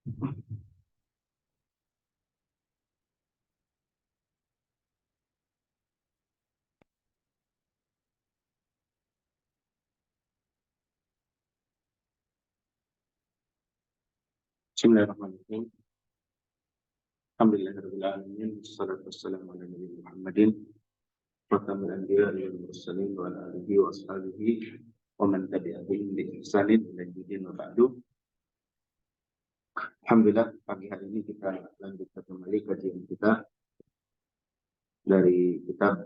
Bismillahirrahmanirrahim. Alhamdulillahirabbil alamin. Wassalatu wassalamu ala nabiyina Muhammadin wa tamil anbiya'i wal mursalin wa ala alihi wa ashabihi wa man tabi'ahum bi ihsanin ila yaumil wa ba'du. Alhamdulillah, pagi hari ini kita lanjutkan kembali kajian kita dari kitab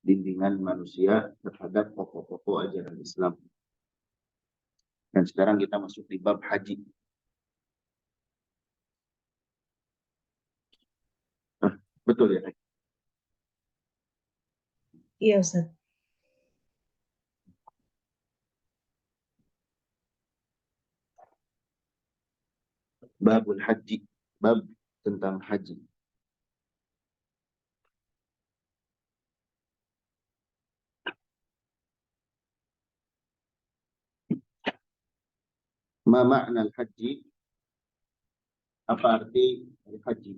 Bimbingan Manusia terhadap pokok-pokok ajaran Islam. Dan sekarang kita masuk di bab haji. Betul ya? Iya, Ustaz. Babul haji, bab tentang haji. Ma makna al-haji? Apa arti haji?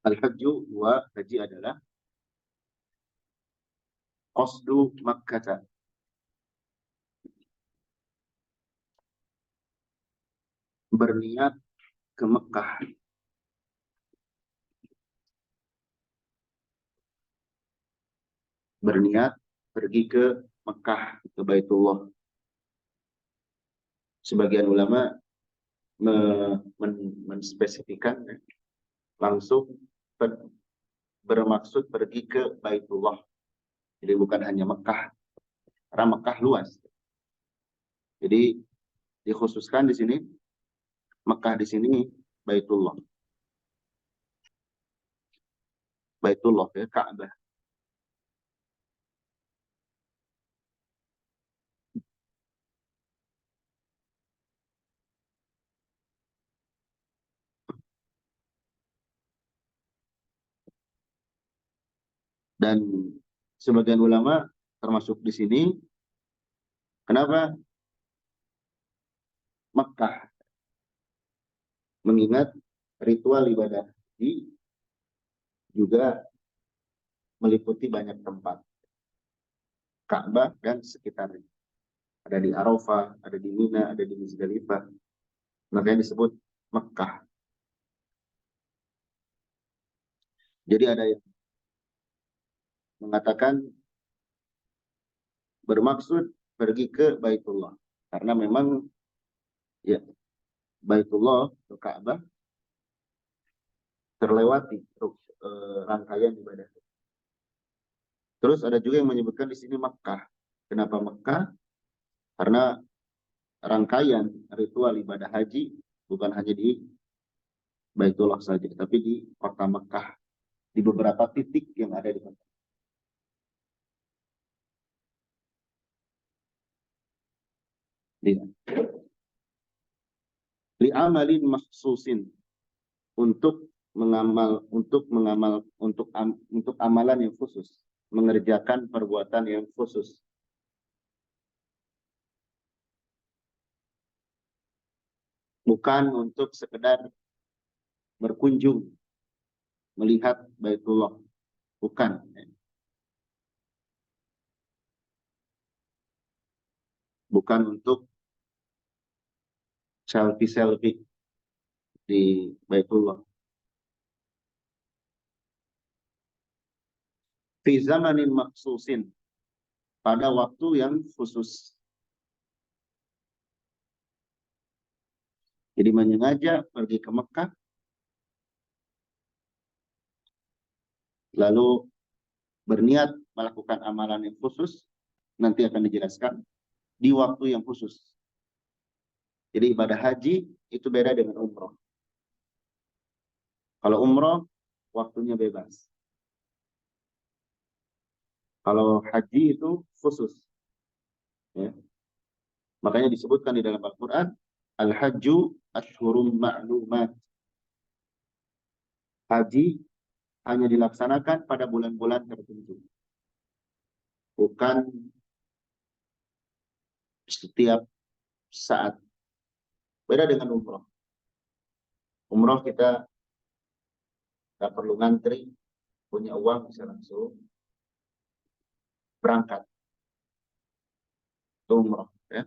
Al-hajju wa haji adalah qasdu Makkah, berniat ke Mekah, berniat pergi ke Mekah, ke Baitullah. Sebagian ulama menspesifikan langsung bermaksud pergi ke Baitullah. Jadi bukan hanya Mekah, karena Mekah luas. Jadi dikhususkan di sini Mekah, di sini Baitullah. Baitullah ya, Ka'bah. Dan sebagian ulama termasuk di sini, kenapa Mekah? Mengingat ritual ibadah haji juga meliputi banyak tempat. Ka'bah dan sekitarnya. Ada di Arafah, ada di Mina, ada di Muzdalifah. Makanya disebut Mekah. Jadi ada yang mengatakan bermaksud pergi ke Baitullah. Karena memang ya Baitullah atau Ka'bah terlewati rangkaian ibadah. Terus ada juga yang menyebutkan di sini Mekah. Kenapa Mekah? Karena rangkaian ritual ibadah haji bukan hanya di Baitullah saja, tapi di kota Mekah, di beberapa titik yang ada di kota. Li'amalin makhsusin, untuk amalan yang khusus, mengerjakan perbuatan yang khusus. Bukan untuk sekedar berkunjung, melihat Baitullah. Bukan. Bukan untuk selfie-selfie di Baitullah. Fi zamanin maksusin, pada waktu yang khusus. Jadi menyengaja pergi ke Mekah, lalu berniat melakukan amalan yang khusus, nanti akan dijelaskan di waktu yang khusus. Jadi ibadah haji itu beda dengan umroh. Kalau umroh, waktunya bebas. Kalau haji itu khusus. Ya. Makanya disebutkan di dalam Al-Quran, Al-Hajju Ashhurum Ma'lumat. Haji hanya dilaksanakan pada bulan-bulan tertentu. Bukan setiap saat. Beda dengan umroh. Umroh kita nggak perlu ngantri, punya uang bisa langsung berangkat. Itu umroh. Ya.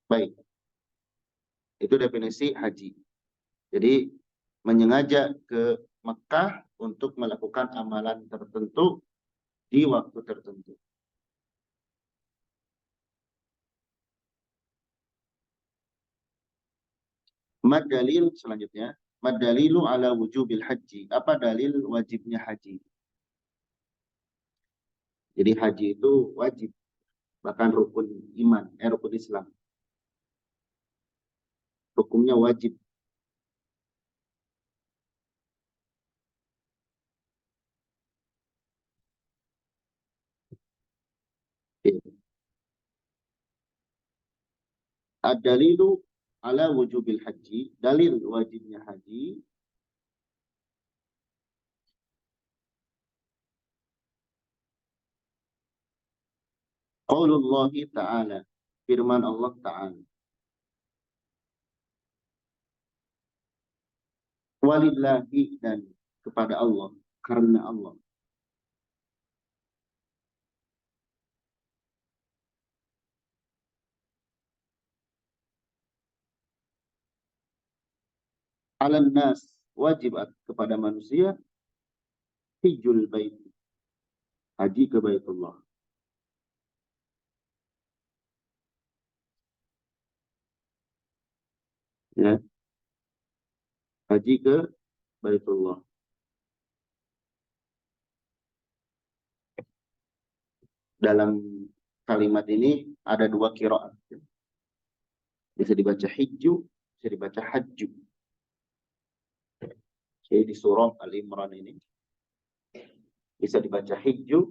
Baik, itu definisi haji. Jadi menyengaja ke Mekah untuk melakukan amalan tertentu di waktu tertentu. Mad dalil selanjutnya, mad dalilu ala wujubil haji. Apa dalil wajibnya haji? Jadi haji itu wajib, bahkan rukun iman, rukun Islam. Hukumnya wajib. Ad-dalilu ala wujubil haji, dalil wajibnya haji. Qaulullah ta'ala, firman Allah ta'ala. Walillahi, dan kepada Allah, karena Allah. Alan nas, wajib kepada manusia, hijjul bait, haji ke Baitullah. Ya, haji ke Baitullah. Dalam kalimat ini ada dua qiraat. Bisa dibaca hijju, bisa dibaca hajju. Jadi di surah Al-Imran ini bisa dibaca hijju,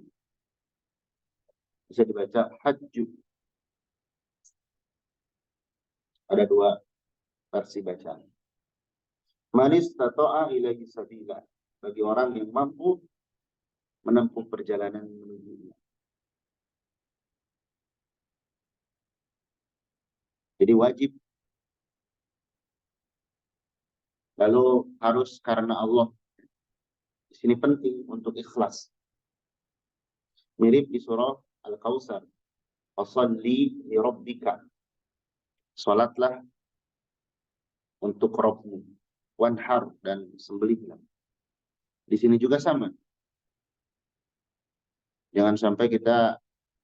bisa dibaca hajju. Ada dua versi bacaan. Manis tato'a ilaihi sabila, bagi orang yang mampu menempuh perjalanan menuju. Jadi wajib. Lalu harus karena Allah. Di sini penting untuk ikhlas. Mirip di surah Al-Kautsar. Fasholli li rabbika. Salatlah untuk Rabbmu. Wanhar, dan sembelihlah. Di sini juga sama. Jangan sampai kita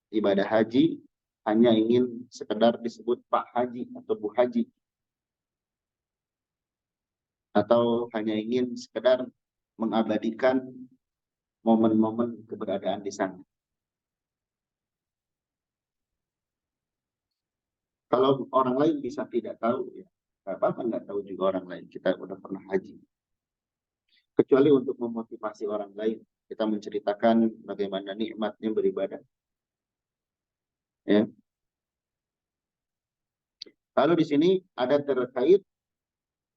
ibadah haji hanya ingin sekedar disebut Pak Haji atau Bu Haji. Atau hanya ingin sekedar mengabadikan momen-momen keberadaan di sana. Kalau orang lain bisa tidak tahu, ya apa-apa, nggak tahu juga orang lain. Kita udah pernah haji. Kecuali untuk memotivasi orang lain. Kita menceritakan bagaimana nikmatnya beribadah. Ya. Lalu di sini ada terkait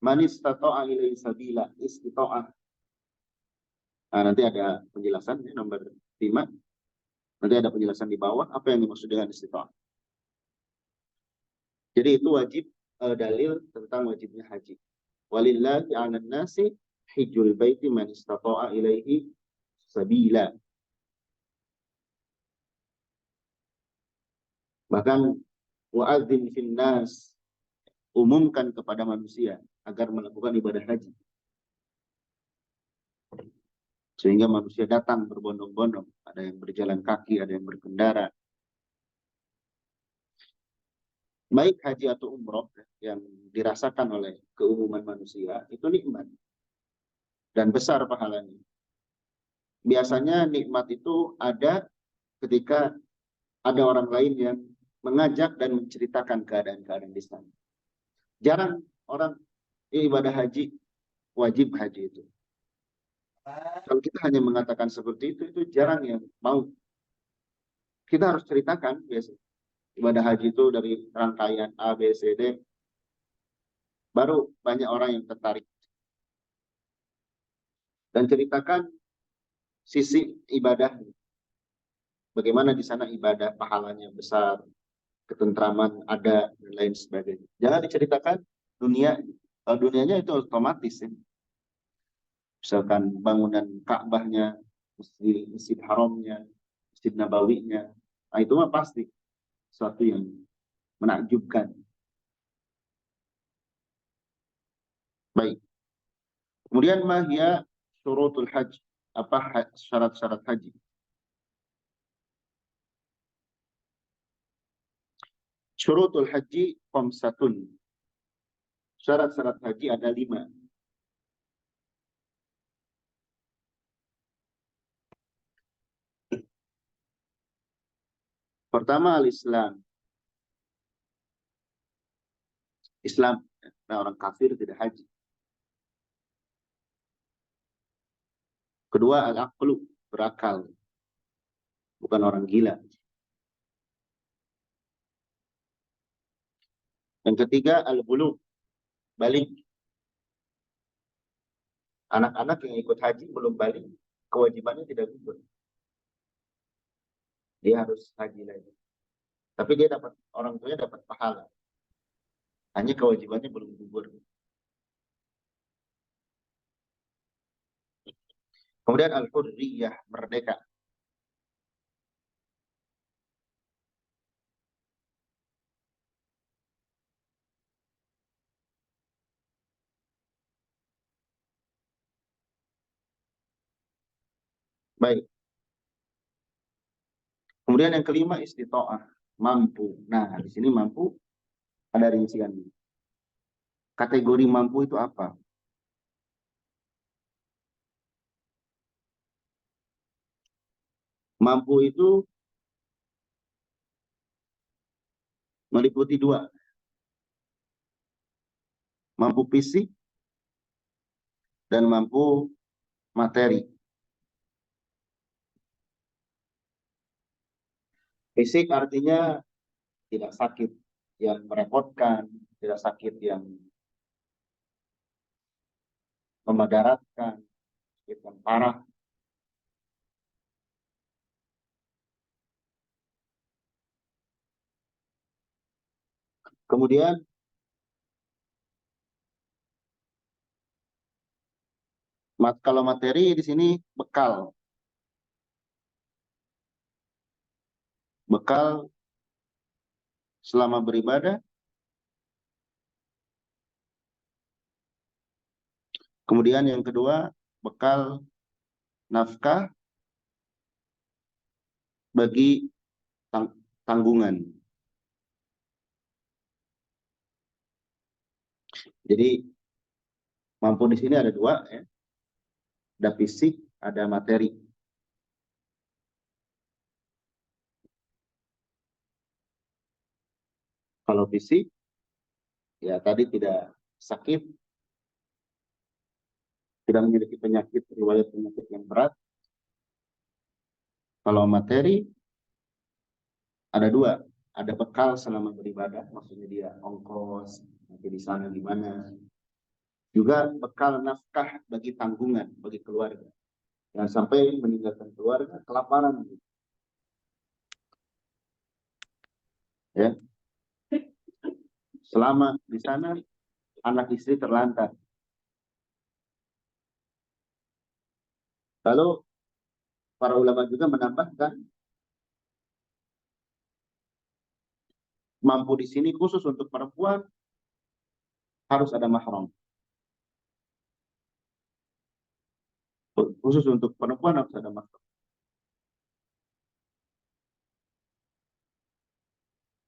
manis tato'a ilaihi sabila, istito'ah. Nah, nanti ada penjelasan nomor 5. Nanti ada penjelasan di bawah apa yang dimaksud dengan istito'ah. Jadi itu wajib, dalil tentang wajibnya haji. Walillahi 'alan nasi hijjul baiti man istata'a ilaihi sabila. Bahkan wa'adzin fin nas, umumkan kepada manusia agar melakukan ibadah haji. Sehingga manusia datang berbondong-bondong, ada yang berjalan kaki, ada yang berkendara. Baik haji atau umroh yang dirasakan oleh keumuman manusia itu nikmat dan besar pahalanya. Biasanya nikmat itu ada ketika ada orang lain yang mengajak dan menceritakan keadaan-keadaan di sana. Jarang orang ibadah haji, wajib haji itu. Kalau kita hanya mengatakan seperti itu jarang yang mau. Kita harus ceritakan biasanya. Ibadah haji itu dari rangkaian A, B, C, D. Baru banyak orang yang tertarik. Dan ceritakan sisi ibadahnya. bagaimana di sana ibadah pahalanya besar, ketentraman ada dan lain sebagainya. Jangan diceritakan dunia, kalau dunianya itu otomatis ya. Misalkan bangunan Ka'bahnya, Masjid Haramnya, Masjid Nabawinya, nah itu mah pasti sesuatu yang menakjubkan. Baik. Kemudian mahya syurutul haji. Apa syarat-syarat haji? Syurutul haji khamsatun. Syarat-syarat haji ada 5. Pertama al-Islam. Islam. Nah, orang kafir tidak haji. Kedua al-aqlu, berakal. Bukan orang gila. Yang ketiga al-bulugh, balik. Anak-anak yang ikut haji belum balik, kewajibannya tidak gugur. Dia harus haji lagi. Tapi dia dapat, orang tuanya dapat pahala. Hanya kewajibannya belum gugur. Kemudian al-hurriyah, merdeka. Baik. Kemudian yang kelima istita'ah, mampu. Nah, di sini mampu ada rincian. Kategori mampu itu apa? Mampu itu meliputi 2. Mampu fisik dan mampu materi. Fisik artinya tidak sakit yang merepotkan, tidak sakit yang memadaratkan, sakit yang parah. Kemudian kalau materi di sini bekal. Bekal selama beribadah. Kemudian yang kedua, bekal nafkah bagi tanggungan. Jadi mampu di sini ada 2 ya. Ada fisik, ada materi. Kalau fisik, ya tadi tidak sakit, tidak memiliki penyakit, riwayat penyakit yang berat. Kalau materi, ada 2. Ada bekal selama beribadah, maksudnya dia ongkos, nanti di sana di mana. Juga bekal nafkah bagi tanggungan, bagi keluarga. Jangan sampai meninggalkan keluarga kelaparan. Ya. Selama di sana, anak istri terlantar. Lalu para ulama juga menambahkan mampu di sini khusus untuk perempuan harus ada mahram. Khusus untuk perempuan harus ada mahram.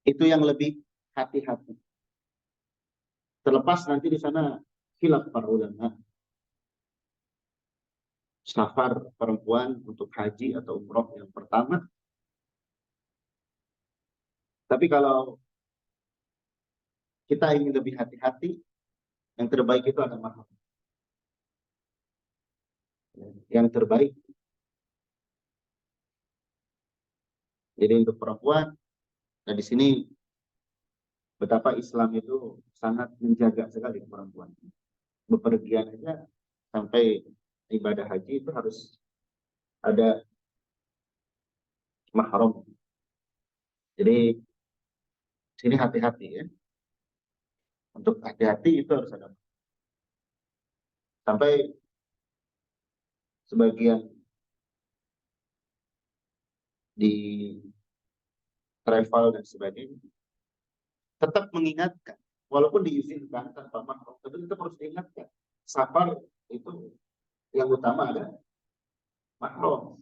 Itu yang lebih hati-hati. Terlepas nanti di sana khilaf para ulama. Safar perempuan untuk haji atau umroh yang pertama. Tapi kalau kita ingin lebih hati-hati, yang terbaik itu ada mahram. Yang terbaik. Jadi untuk perempuan, nah di sini betapa Islam itu sangat menjaga sekali perempuan. Bepergian aja sampai ibadah haji itu harus ada mahram. Jadi sini hati-hati ya. Untuk hati-hati itu harus ada. Sampai sebagian di travel dan sebagainya tetap mengingatkan, walaupun diizinkan tanpa mahram, tapi tetap harus diingatkan. Safar itu yang utama ada mahram.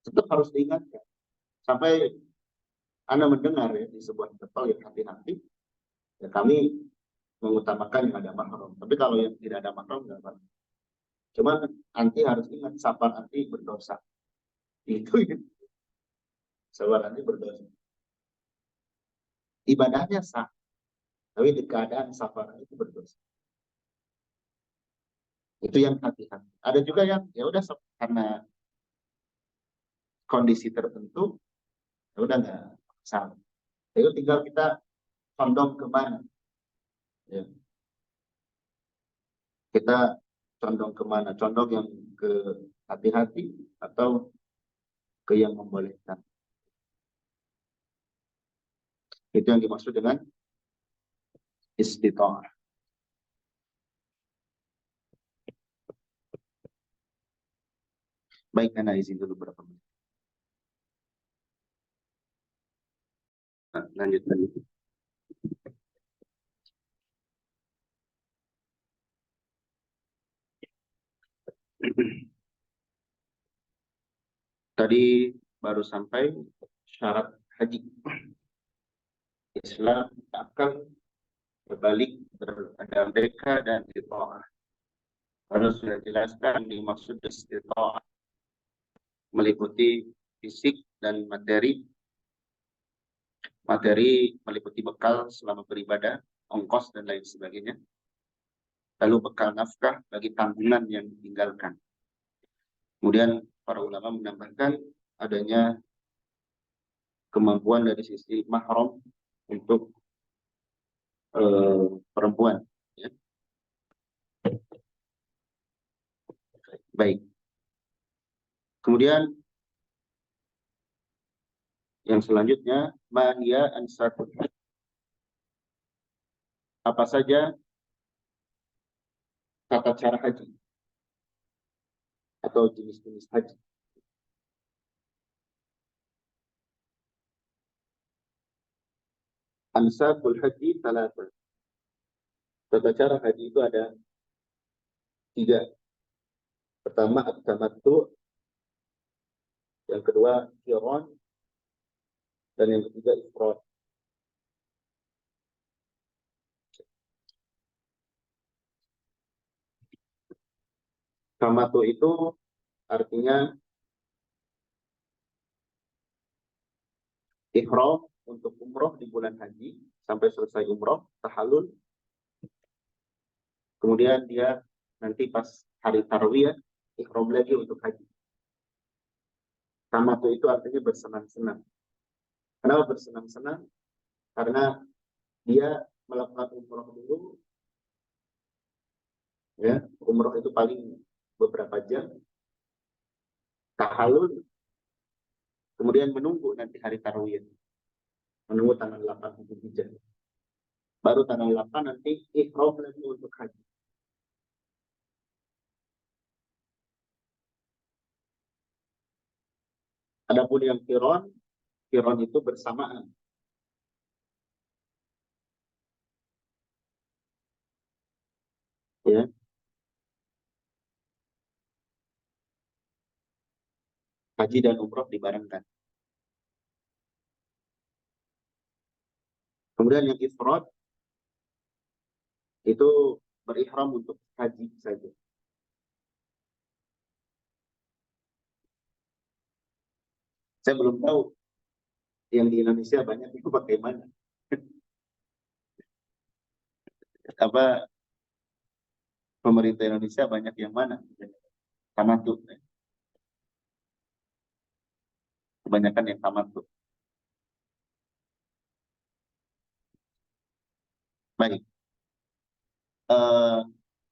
Tetap harus diingatkan. Sampai Anda mendengar ya di sebuah travel yang hati-hati, ya kami mengutamakan yang ada mahram. Tapi kalau yang tidak ada mahram, nggak apa-apa. Cuma anti harus ingat, safar anti berdosa. Itu ya. Safar anti berdosa. Ibadahnya sah, tapi di keadaan safar itu berdosa. Itu yang hati-hati. Ada juga yang ya udah karena kondisi tertentu, ya udah nggak salah. Itu tinggal kita condong ke mana. Ya. Kita condong kemana? Condong yang ke hati-hati atau ke yang membolehkan. Itu yang dimaksud dengan istita'ah. Baik, Nana izin dulu berapa menit. Nah, lanjut. Tadi baru sampai syarat haji. Islam akan berbalik berada mereka dan istita'ah. Lalu sudah jelaskan dimaksud istita'ah meliputi fisik dan materi. Materi meliputi bekal selama beribadah, ongkos dan lain sebagainya. Lalu bekal nafkah bagi tanggungan yang ditinggalkan. Kemudian para ulama menambahkan adanya kemampuan dari sisi mahram untuk perempuan. Ya. Baik. Kemudian yang selanjutnya, ma'hiya ansakul haji. Apa saja tata cara haji atau jenis-jenis haji. Ansakul haji talata. Tata cara haji itu ada 3. Pertama at-tamattu, yang kedua qiran, dan yang ketiga ifrad. Tamattu itu artinya ihram untuk umroh di bulan haji sampai selesai umroh, tahallul. Kemudian dia nanti pas hari tarwiyah ihram lagi untuk haji. Tamattu itu artinya bersenang-senang. Kenapa bersenang-senang? Karena dia melakukan umroh dulu, ya, umroh itu paling beberapa jam, tahallul, kemudian menunggu nanti hari tarwiyah, menunggu tanggal 8 Dzulhijjah. Baru tanggal 8 nanti ihram lagi untuk haji. Adapun yang qiran itu bersamaan. Ya. Haji dan umroh dibarengkan. Kemudian yang ifrad itu berihram untuk haji saja. Saya belum tahu yang di Indonesia banyak itu bagaimana. Apa pemerintah Indonesia banyak yang mana? Tamattu. Kebanyakan yang tamattu. Baik.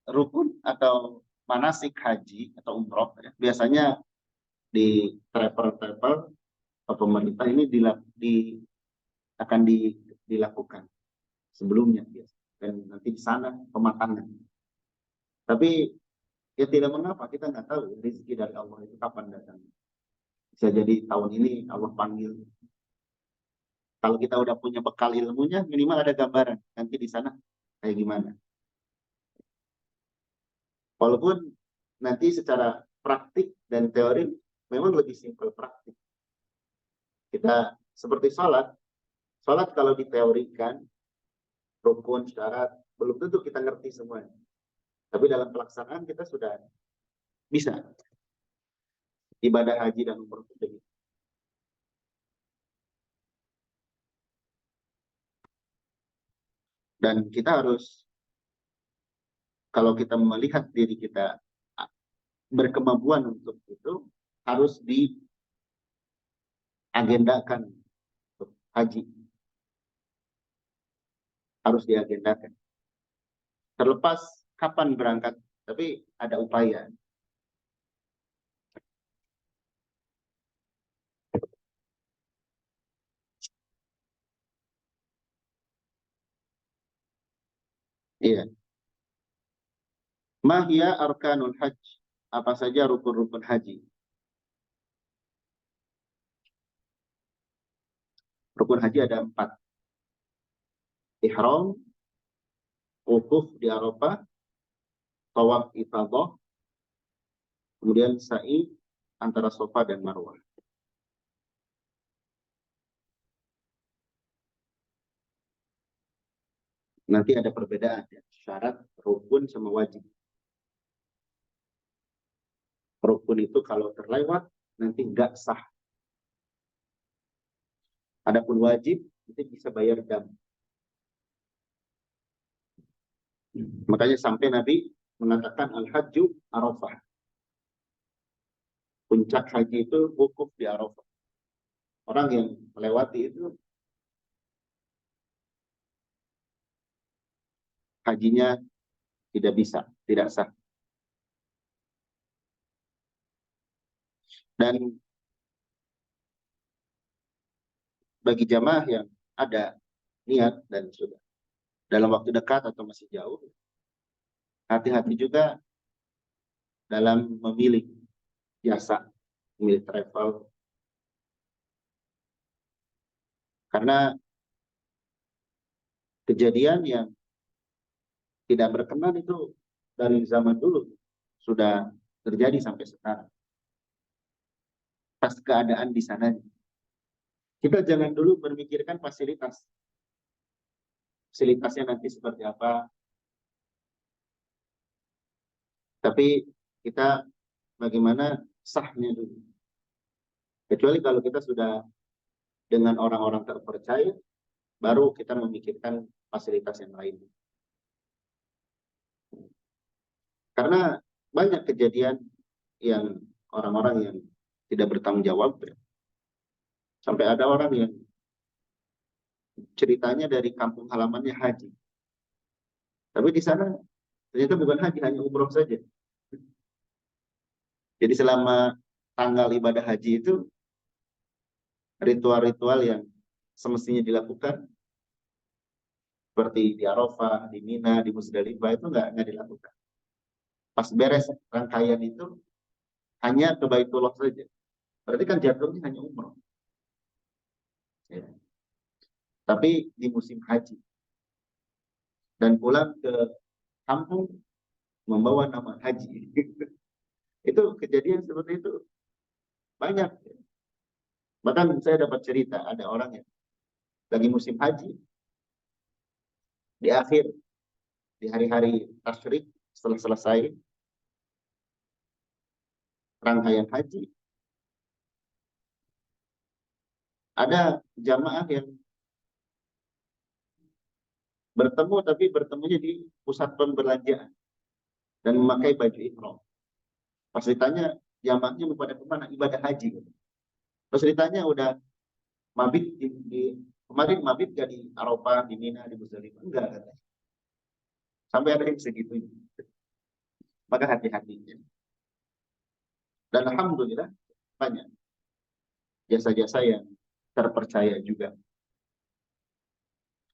Rukun atau manasik haji atau umroh ya, biasanya di travel-travel pemerintah ini akan dilakukan sebelumnya, dan nanti di sana pematangan. Tapi ya tidak mengapa, kita nggak tahu rezeki dari Allah itu kapan datang. Bisa jadi tahun ini Allah panggil. Kalau kita udah punya bekal ilmunya, minimal ada gambaran nanti di sana kayak gimana. Walaupun nanti secara praktik dan teori memang lebih simpel praktik. Kita seperti sholat kalau diteorikan, rukun, syarat, belum tentu kita ngerti semuanya. Tapi dalam pelaksanaan kita sudah bisa. Ibadah haji dan umroh itu begitu. Dan kita harus, kalau kita melihat diri kita berkemampuan untuk itu, harus diagendakan untuk haji. Harus diagendakan. Terlepas kapan berangkat, tapi ada upaya. Iya. Mahya arkanul hajj. Apa saja rukun-rukun haji? Rukun haji ada 4. Ihram, wukuf di Arafah, tawaf ifadah, kemudian sa'i antara Safa dan Marwah. Nanti ada perbedaan ya, syarat, rukun, sama wajib. Rukun itu kalau terlewat nanti nggak sah. Adapun wajib itu bisa bayar dam. Makanya sampai Nabi mengatakan al-hajju Arafah. Puncak haji itu wukuf di Arafah. Orang yang melewati itu hajinya tidak bisa, tidak sah. Dan bagi jamaah yang ada niat dan sudah dalam waktu dekat atau masih jauh, hati-hati juga dalam memilih jasa, memilih travel. Karena kejadian yang tidak berkenan itu dari zaman dulu sudah terjadi sampai sekarang. Pas keadaan di sana, kita jangan dulu memikirkan fasilitas. Fasilitasnya nanti seperti apa. Tapi kita bagaimana sahnya dulu. Kecuali kalau kita sudah dengan orang-orang terpercaya, baru kita memikirkan fasilitas yang lain. Karena banyak kejadian yang orang-orang yang tidak bertanggung jawab. Sampai ada orang yang ceritanya dari kampung halamannya haji. Tapi di sana ternyata bukan haji, hanya umroh saja. Jadi selama tanggal ibadah haji itu, ritual-ritual yang semestinya dilakukan, seperti di Arafah, di Mina, di Musdalifah, itu nggak dilakukan. Pas beres rangkaian itu, hanya ke Baitullah saja. Berarti kan jatuhnya hanya umroh. Ya. Tapi di musim haji. Dan pulang ke kampung membawa nama haji. Itu kejadian seperti itu banyak. Bahkan saya dapat cerita, ada orang yang lagi musim haji, di akhir, di hari-hari tasyrik, setelah selesai rangkaian haji, ada jamaah yang bertemu, tapi bertemunya di pusat perbelanjaan dan memakai baju ihram. Pas ditanya, jamaahnya mau pada kemana? Ibadah haji. Pas ditanya, udah mabit kemarin mabit gak di Arafah, di Mina, di Musdalifah? Enggak, katanya. Sampai ada yang segitunya. Maka hati-hatinya. Dan alhamdulillah banyak. jasa-jasa yang terpercaya juga.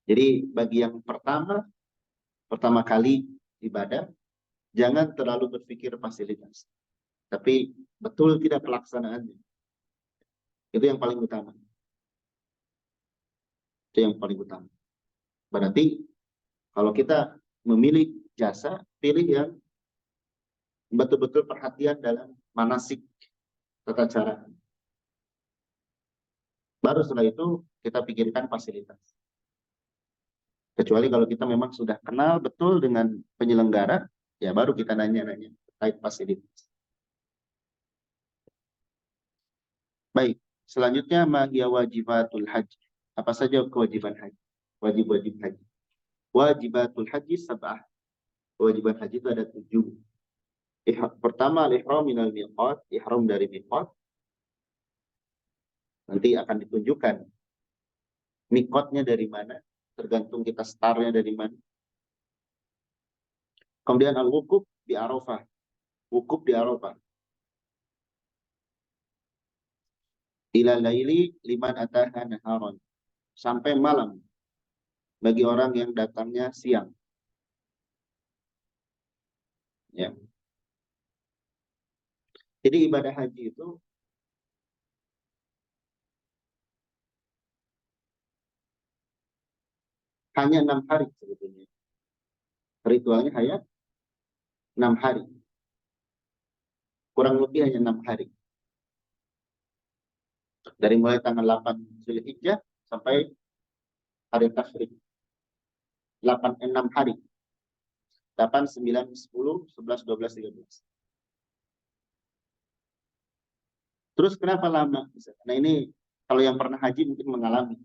Jadi bagi yang pertama kali ibadah, jangan terlalu berpikir fasilitas, tapi betul tidak pelaksanaannya. Itu yang paling utama. Itu yang paling utama. Berarti kalau kita memilih jasa, pilih yang betul-betul perhatian dalam manasik, tata cara. Baru setelah itu kita pikirkan fasilitas. Kecuali kalau kita memang sudah kenal betul dengan penyelenggara, ya baru kita nanya-nanya terkait fasilitas. Baik, selanjutnya mahiyya wajibatul haji. Apa saja kewajiban haji? Wajib-wajib haji. Wajibatul haji sab'ah. Kewajiban haji itu ada 7. Pertama, al-ihram minal miqat, ihram dari miqat. Nanti akan ditunjukkan miqatnya dari mana, tergantung kita startnya dari mana. Kemudian al-wukuf di Arafah. Wukuf di Arafah. Ila laili liman ataha naharon. Sampai malam bagi orang yang datangnya siang. Ya. Jadi ibadah haji itu hanya 6 hari sebetulnya. Ritualnya hanya 6 hari. Kurang lebih hanya 6 hari. Dari mulai tanggal 8 Zulhijjah sampai hari Tasyrik. 6 hari. 8, 9, 10, 11, 12, 13. Terus kenapa lama? Nah ini kalau yang pernah haji mungkin mengalami.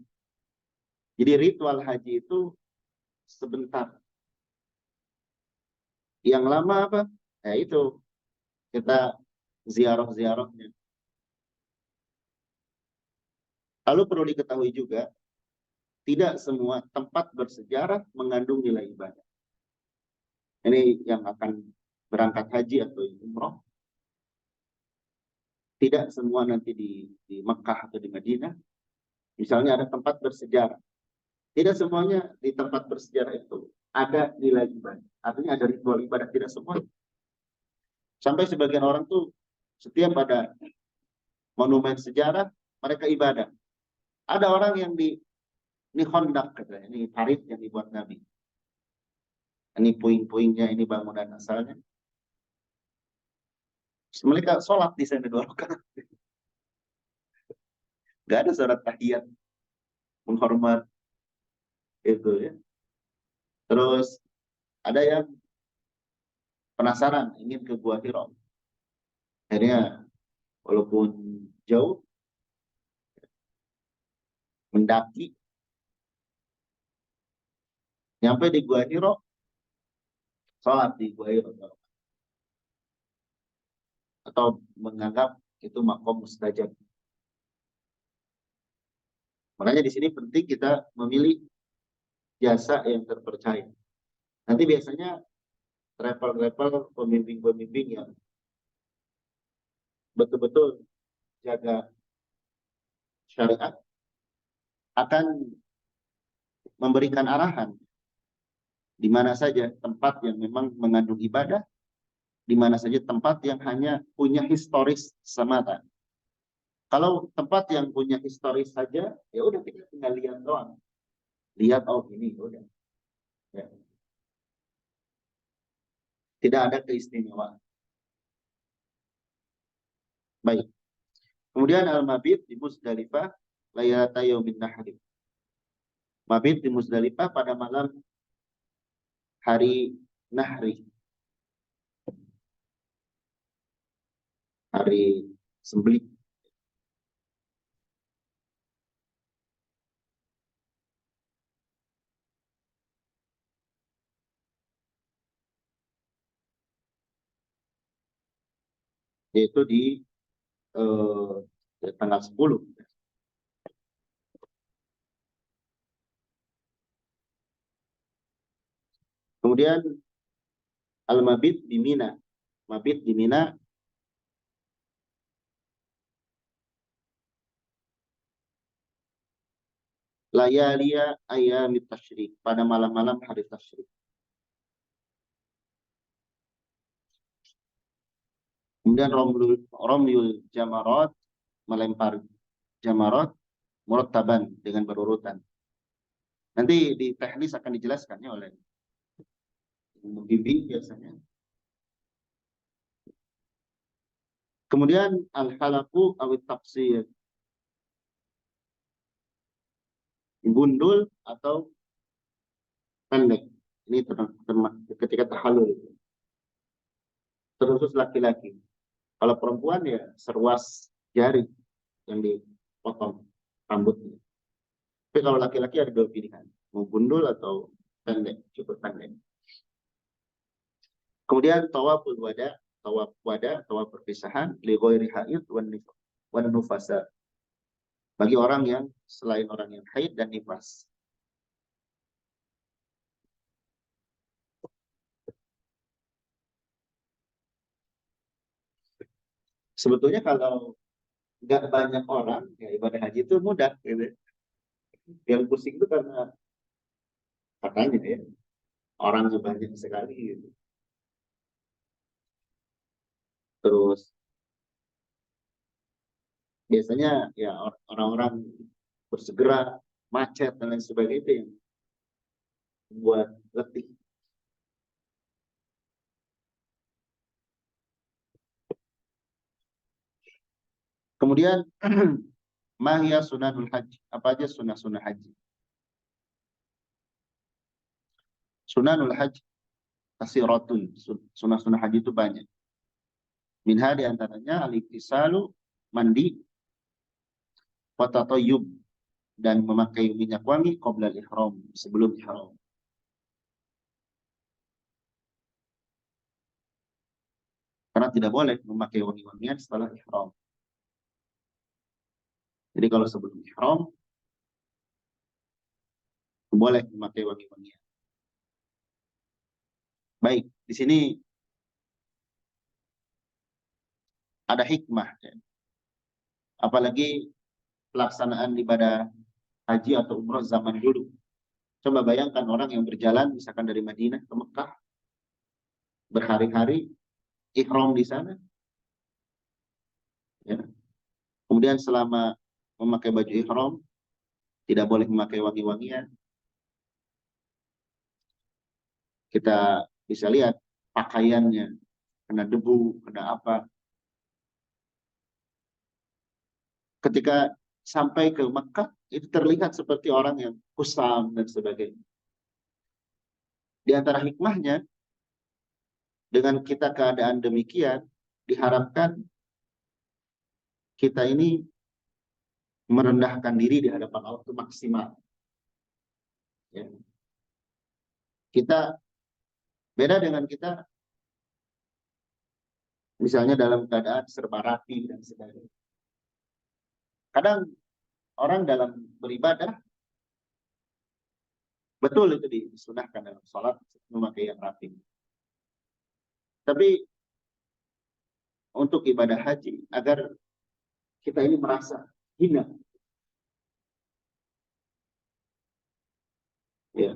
Jadi ritual haji itu sebentar. Yang lama apa? Ya itu kita ziarah-ziarahnya. Lalu perlu diketahui juga, tidak semua tempat bersejarah mengandung nilai ibadah. Ini yang akan berangkat haji atau umroh. Tidak semua nanti di Mekah atau di Madinah. Misalnya ada tempat bersejarah. Tidak semuanya di tempat bersejarah itu ada nilai ibadah. Artinya ada ritual ibadah, tidak semua. Sampai sebagian orang tuh setiap ada monumen sejarah, mereka ibadah. Ada orang yang ini hondak katanya, ini parit yang dibuat Nabi. Ini puing-puingnya, ini bangunan asalnya. Mereka sholat di sana 2 rakaat. Gak ada surat tahiyat menghormat itu ya. Terus ada yang penasaran ingin ke Gua Hira. Akhirnya walaupun jauh mendaki nyampe di Gua Hira, sholat di Gua Hira atau menganggap itu makom mustajab. Makanya di sini penting kita memilih jasa yang terpercaya. Nanti biasanya travel-travel pembimbing-pembimbing yang betul-betul jaga syariat akan memberikan arahan di mana saja tempat yang memang mengandung ibadah, di mana saja tempat yang hanya punya historis semata. Kalau tempat yang punya historis saja, ya udah kita tinggal lihat doang. Lihat, oh ini udah. Ya. Tidak ada keistimewaan. Baik. Kemudian al-mabit di Musdalifah layata yaumin nahri. Mabit di Musdalifah pada malam hari Nahri. Hari sembelih. Yaitu di tanggal 10. Kemudian al-mabit di Mina. Mabit di Mina Layalia ayamit tasyrik, pada malam-malam hari tasyrik. Kemudian romyul jamarat, melempar jamarat murattaban, dengan berurutan. Nanti di teknis akan dijelaskan ya oleh pembimbing biasanya. Kemudian al-halaku awit tafsir, gundul atau pendek. Ini ketika tahallul, terkhusus laki-laki. Kalau perempuan ya seruas jari yang dipotong rambutnya. Tapi kalau laki-laki ada dua pilihan, mau gundul atau pendek, cukup pendek. Kemudian tawaful wada, tawaf perpisahan, li ghairi haid wan nufasa, bagi orang yang selain orang yang haid dan nifas. Sebetulnya kalau nggak banyak orang, ya ibadah haji itu mudah. Gitu. Yang pusing itu karena katanya ya, orangnya banyak sekali. Gitu. Terus biasanya ya orang-orang bersegera, macet dan lain sebagainya itu yang buat letih. Kemudian mahya sunanul haji, apa aja sunnah-sunnah haji? Sunanul haji kasiratun, sunnah-sunnah haji itu banyak. Minha diantaranya al-iktisalu, mandi, wa tatayyub, dan memakai minyak wangi qabla ihram, sebelum ihram. Karena tidak boleh memakai wangi-wangian setelah ihram. Jadi kalau sebelum ihram boleh memakai wangi-wangian. Baik, di sini ada hikmah ya. Apalagi pelaksanaan ibadah haji atau umroh zaman dulu. Coba bayangkan orang yang berjalan misalkan dari Madinah ke Mekah berhari-hari ihram di sana ya. Kemudian selama memakai baju ihram tidak boleh memakai wangi-wangian. Kita bisa lihat pakaiannya kena debu, kena apa. Ketika sampai ke Mekah itu terlihat seperti orang yang kusam dan sebagainya. Di antara hikmahnya, dengan kita keadaan demikian, diharapkan kita ini merendahkan diri di hadapan Allah itu maksimal. Ya. Kita beda dengan kita misalnya dalam keadaan serba rapi dan sebagainya. Kadang orang dalam beribadah, betul itu disunahkan dalam sholat memakai yang rapi. Tapi untuk ibadah haji, agar kita ini merasa hina. Ya.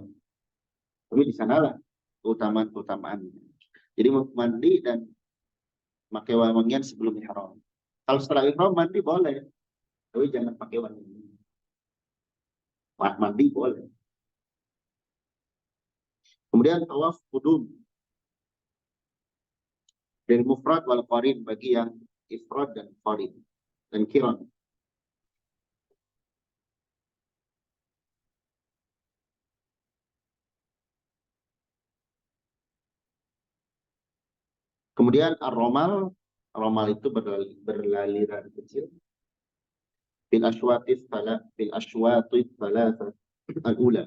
Tapi di sanalah keutamaan-keutamaan. Jadi mandi dan pakai wangian sebelum ihram. Kalau setelah ihram mandi boleh, tapi jangan pakai wangian. Mandi boleh. Kemudian tawaf qudum. Dari mufrad wal qarin, bagi yang ifrad dan qarin dan kiran. Kemudian ar-romal, romal itu berlaliran kecil. Bil ashwatis al-ula.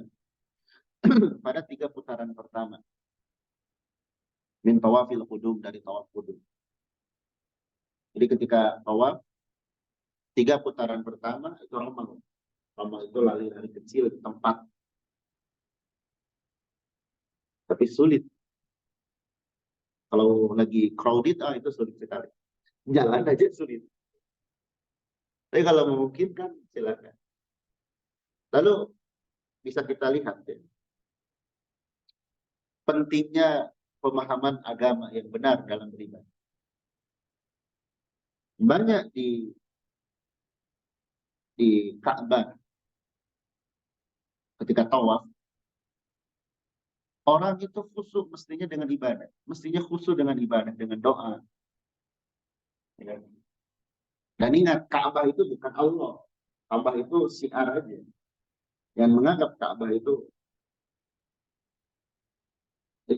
Pada 3 putaran pertama. Min tawafil qudum, dari tawaf qudum. Jadi ketika tawaf 3 putaran pertama itu romal. Romal itu lari-lari kecil di tempat. Tapi sulit. Kalau lagi crowded, itu sulit sekali. Jalan aja sulit. Tapi kalau memungkinkan, silakan. Lalu bisa kita lihat ya, pentingnya pemahaman agama yang benar dalam beribadah. Banyak di Ka'bah ketika tawaf, orang itu khusyuk mestinya dengan ibadah, mestinya khusyuk dengan ibadah, dengan doa. Ya. Dan ingat, Ka'bah itu bukan Allah. Ka'bah itu syiar aja. Yang menganggap Ka'bah itu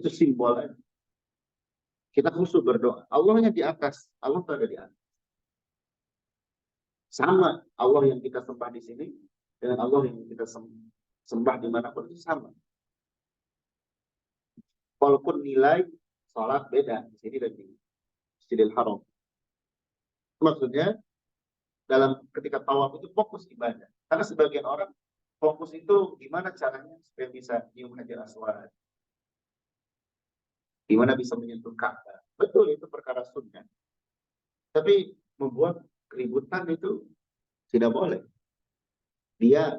simbol aja. Kita khusyuk berdoa. Allahnya di atas, Allah itu ada di atas. Sama Allah yang kita sembah di sini dengan Allah yang kita sembah dimanapun itu sama. Walaupun nilai sholat beda di sini dan di Masjidil Haram. Maksudnya dalam ketika tawaf itu fokus ibadah. Karena sebagian orang fokus itu gimana caranya supaya bisa nyium Hajar Aswad, gimana bisa menyentuh Ka'bah. Betul itu perkara sunnah. Tapi membuat keributan itu tidak boleh. Dia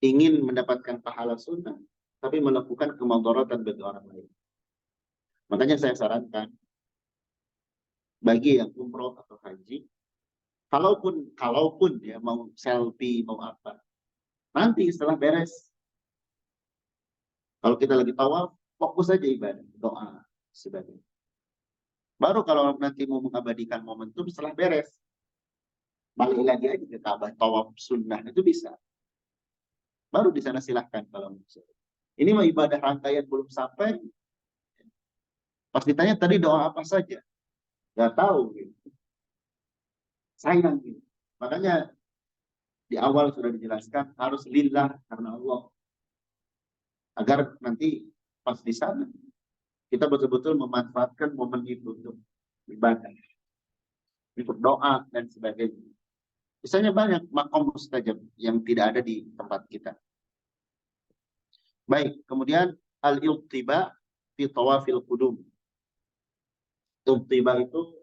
ingin mendapatkan pahala sunnah, tapi melakukan kemudaratan bagi orang lain. Makanya saya sarankan bagi yang umroh atau haji, kalaupun ya mau selfie mau apa, nanti setelah beres, kalau kita lagi tawaf, fokus saja ibadah, doa, sebagainya. Baru kalau nanti mau mengabadikan momentum setelah beres, balik lagi aja ke Ka'bah, tawaf sunnah itu bisa. Baru di sana silahkan kalau misalnya. Ini mah ibadah rangkaian belum sampai, pas ditanya tadi doa apa saja, nggak tahu gitu. Sayang gitu. Makanya di awal sudah dijelaskan harus lillah karena Allah, agar nanti pas di sana kita betul-betul memanfaatkan momen itu untuk ibadah, untuk doa dan sebagainya. Misalnya banyak makom mustajab yang tidak ada di tempat kita. Baik, kemudian al-iltiba fi tawafil qudum. Iltiba itu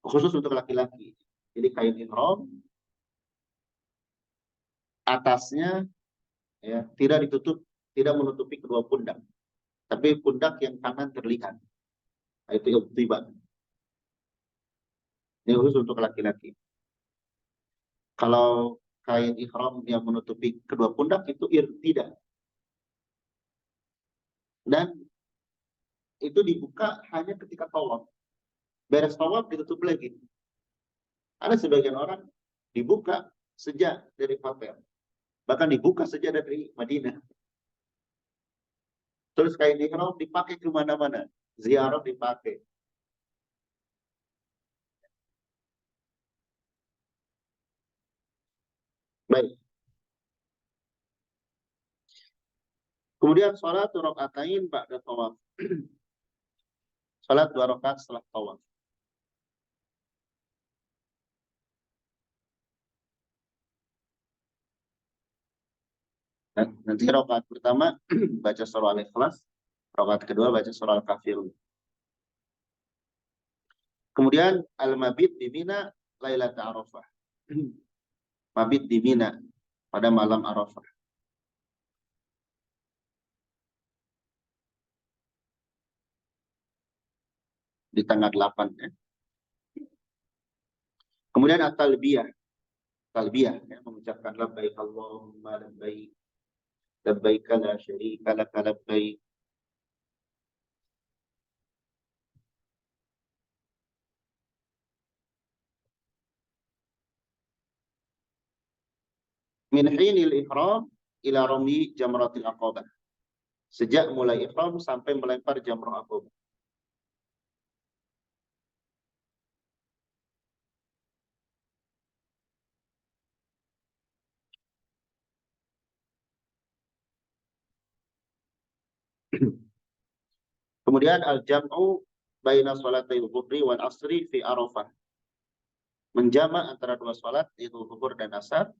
khusus untuk laki-laki. Jadi kain ihram atasnya ya tidak ditutup, tidak menutupi kedua pundak, tapi pundak yang kanan terlihat. Itu iltiba. Ini khusus untuk laki-laki. Kalau kain ihram yang menutupi kedua pundak itu irtida. Dan itu dibuka hanya ketika tawaf. Beres tawaf ditutup lagi. Ada sebagian orang dibuka sejak dari hotel. Bahkan dibuka sejak dari Madinah. Terus kain ihram dipakai kemana-mana. Ziarah dipakai. Baik. Kemudian sholat 2 rakaatain ba'da tawaf. Sholat 2 rakaat setelah tawaf. Nanti rakaat pertama baca surah Al-Ikhlas, rakaat kedua baca surah Al-Kafirun. Kemudian al-mabit di Mina Lailat Arafah. Mabit di Mina pada malam Arafah. Di tanggal 8 ya. Kemudian at-talbiyah. Talbiyah ya, mengucapkan labbaik Allahumma labbaik. Labbaik la syarika laka labbaik. Min hinil ihram ila rami jamratil aqabah. Sejak mulai ihram sampai melempar jamrah aqabah. Kemudian al-jam'u baina shalatil dhuhri wal asri fi Arafah. Menjamak antara dua salat yaitu zuhur dan asar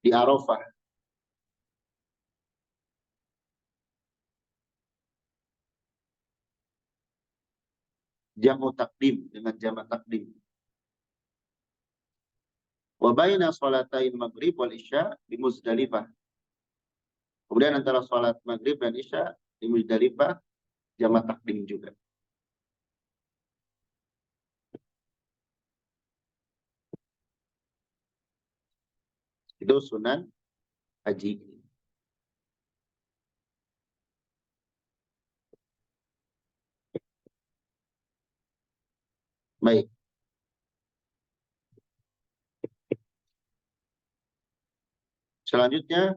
di Arafah. Jamu takdim dengan jamak takdim. Wa baina shalatain maghrib wal isya di Muzdalifah. Kemudian antara salat maghrib dan isya di Muzdalifah jamak takdim juga. Itu sunan haji. Baik. Selanjutnya,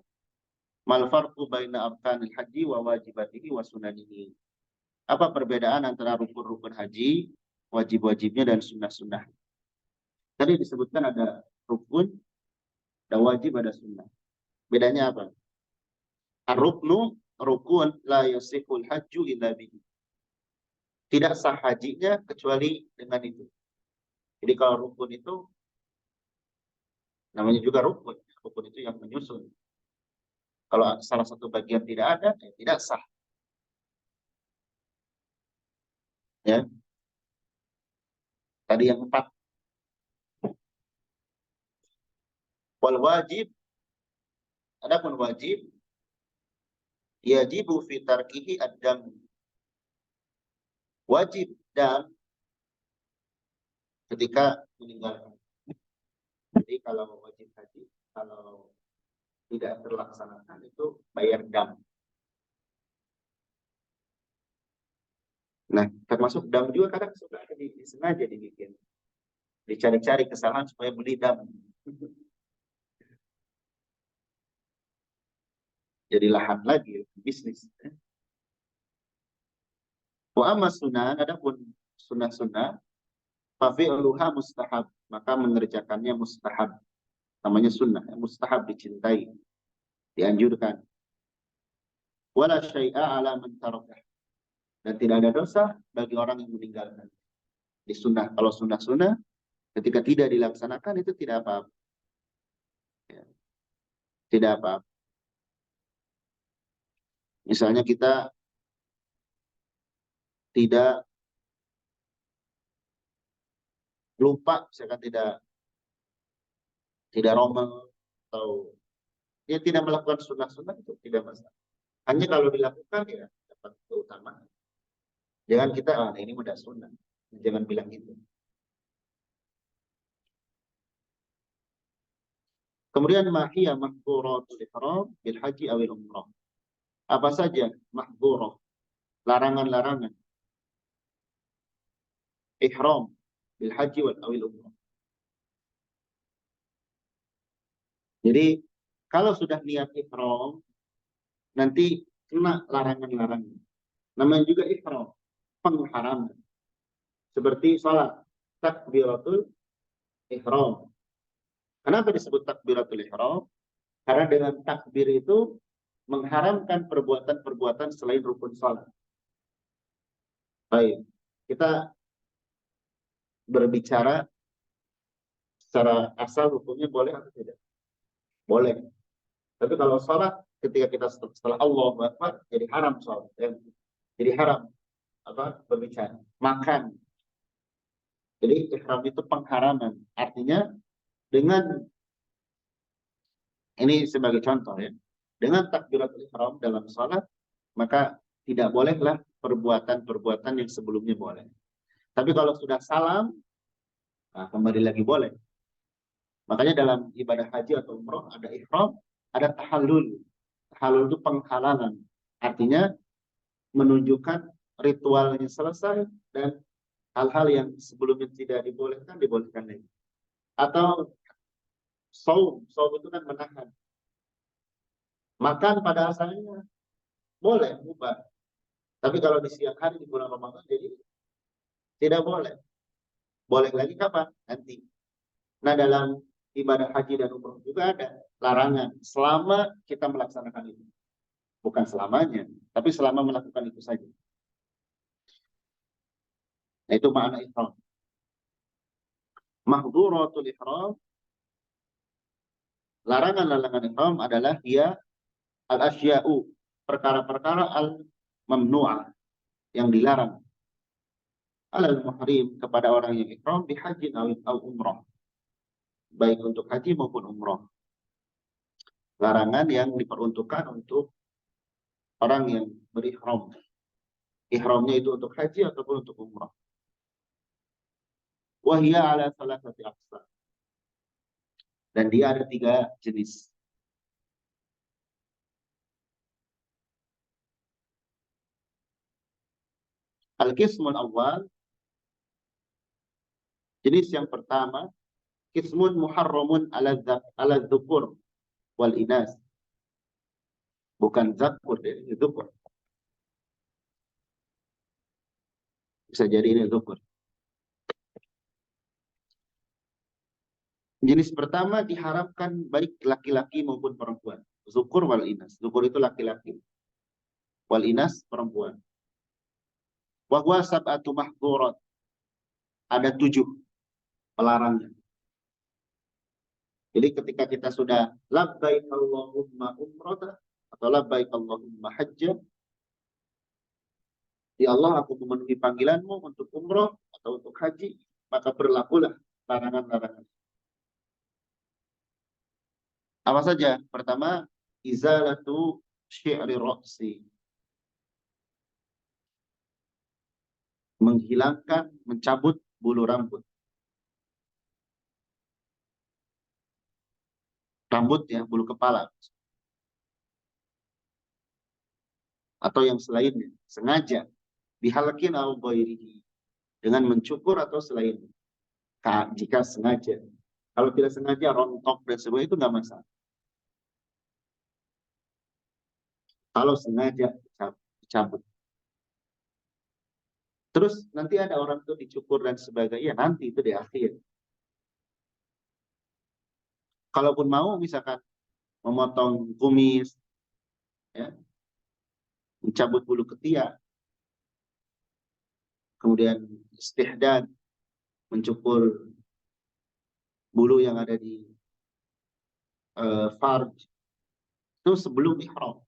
mal farqu baina arkanil haji wa wajibatihi wa sunanihi. Apa perbedaan antara rukun-rukun haji, wajib-wajibnya dan sunnah-sunnah? Tadi disebutkan ada rukun, ada wajib, ada sunnah. Bedanya apa? Ar-ruknu rukun la yasihul hajju illa bihi. Tidak sah hajinya kecuali dengan itu. Jadi kalau rukun itu namanya juga rukun. Rukun itu yang menyusun. Kalau salah satu bagian tidak ada, ya tidak sah. Ya. Tadi yang 4. Wal wajib, adapun wajib, yajibu fi tarkihi ad-dam. Wajib dam ketika meninggalkan. Jadi kalau wajib haji, kalau tidak terlaksanakan itu bayar dam. Nah, termasuk dam juga kadang suka disengaja dibikin. Dicari-cari kesalahan supaya beli dam. Jadi lahan lagi, bisnis. Wa amma sunnah, adapun sunnah-sunnah, fafi'luha mustahab, maka mengerjakannya mustahab. Namanya sunnah, mustahab, dicintai, dianjurkan. Wala syai'a ala man tarakah. Dan tidak ada dosa bagi orang yang meninggalkan. Di sunnah, kalau sunnah-sunnah, ketika tidak dilaksanakan itu tidak apa-apa. Ya. Tidak apa-apa. Misalnya kita tidak lupa, misalkan tidak romel atau dia tidak melakukan sunnah-sunnah itu tidak masalah. Hanya kalau dilakukan ya dapat keutamaan. Jangan kita ini udah sunnah. Jangan bilang gitu. Kemudian mahiyah mahdhuratul ihram bil haji awil umrah. Apa saja mahdhurah, larangan-larangan ihram bil haji wal awil umrah. Jadi kalau sudah niat ihram nanti kena larangan-larangan. Namanya juga ihram, pengharaman. Seperti salat takbiratul ihram. Kenapa disebut takbiratul ihram? Karena dengan takbir itu mengharamkan perbuatan-perbuatan selain rukun salat. Baik, kita berbicara secara asal hukumnya boleh atau tidak? Boleh. Tapi kalau salat ketika kita setelah Allah Akbar jadi haram salat. Jadi haram berbicara. Makan. Jadi ihram itu pengharaman. Artinya dengan ini sebagai contoh ya. Dengan takbiratul ihram dalam salat maka tidak bolehlah perbuatan-perbuatan yang sebelumnya boleh. Tapi kalau sudah salam, nah kembali lagi boleh. Makanya dalam ibadah haji atau umroh ada ihram, ada tahallul. Tahallul itu penghalalan. Artinya menunjukkan ritualnya selesai dan hal-hal yang sebelumnya tidak dibolehkan, dibolehkan lagi. Atau saum itu kan menahan. Makan pada asalnya boleh, mubah. Tapi kalau di siang hari di bulan Ramadan jadi tidak boleh. Boleh lagi kapan? Nanti. Nah dalam ibadah haji dan umroh juga ada larangan selama kita melaksanakan itu. Bukan selamanya, tapi selama melakukan itu saja. Nah, itu makna ihram. Mahdhuratul ihram, larangan-larangan ihram adalah dia al-asya'u, perkara-perkara al-mamnu'ah, yang dilarang. Alal muhrim, kepada orang yang ihram di haji atau umrah. baik untuk haji maupun umroh. Larangan yang diperuntukkan untuk orang yang berihram. Ihramnya itu untuk haji ataupun untuk umroh. Wahia ala salasati aqsam. Dan dia ada 3 jenis. Al-qismul awal, jenis yang pertama, qismun muharramun ala dzukur wal inas. Bukan zakur, ini dzukur. Bisa jadi ini dzukur. Jenis pertama diharapkan baik laki-laki maupun perempuan. Zukur wal inas. Zukur itu laki-laki. Wal inas perempuan. Wa huwa sab'atu mahdzurat. Ada 7 pelarangnya. Jadi ketika kita sudah labbaik Allahumma umrata atau labbaik Allahumma hajja, ya Allah, aku memenuhi panggilanmu untuk umroh atau untuk haji, maka berlakulah larangan-larangan. Apa saja? Pertama, izalatu syi'ri ra'si. Menghilangkan, mencabut bulu rambut. Rambut ya, bulu kepala. Atau yang selainnya. Sengaja. Bihalakin au ghairihi. Dengan mencukur atau selainnya. Jika sengaja. Kalau tidak sengaja, rontok dan sebagainya itu nggak masalah. Kalau sengaja, dicabut. Terus nanti ada orang tuh dicukur dan sebagainya. Nanti itu di akhir. Kalaupun mau misalkan memotong kumis, ya, mencabut bulu ketiak, kemudian istihdad, mencukur bulu yang ada di farj, itu sebelum ihram.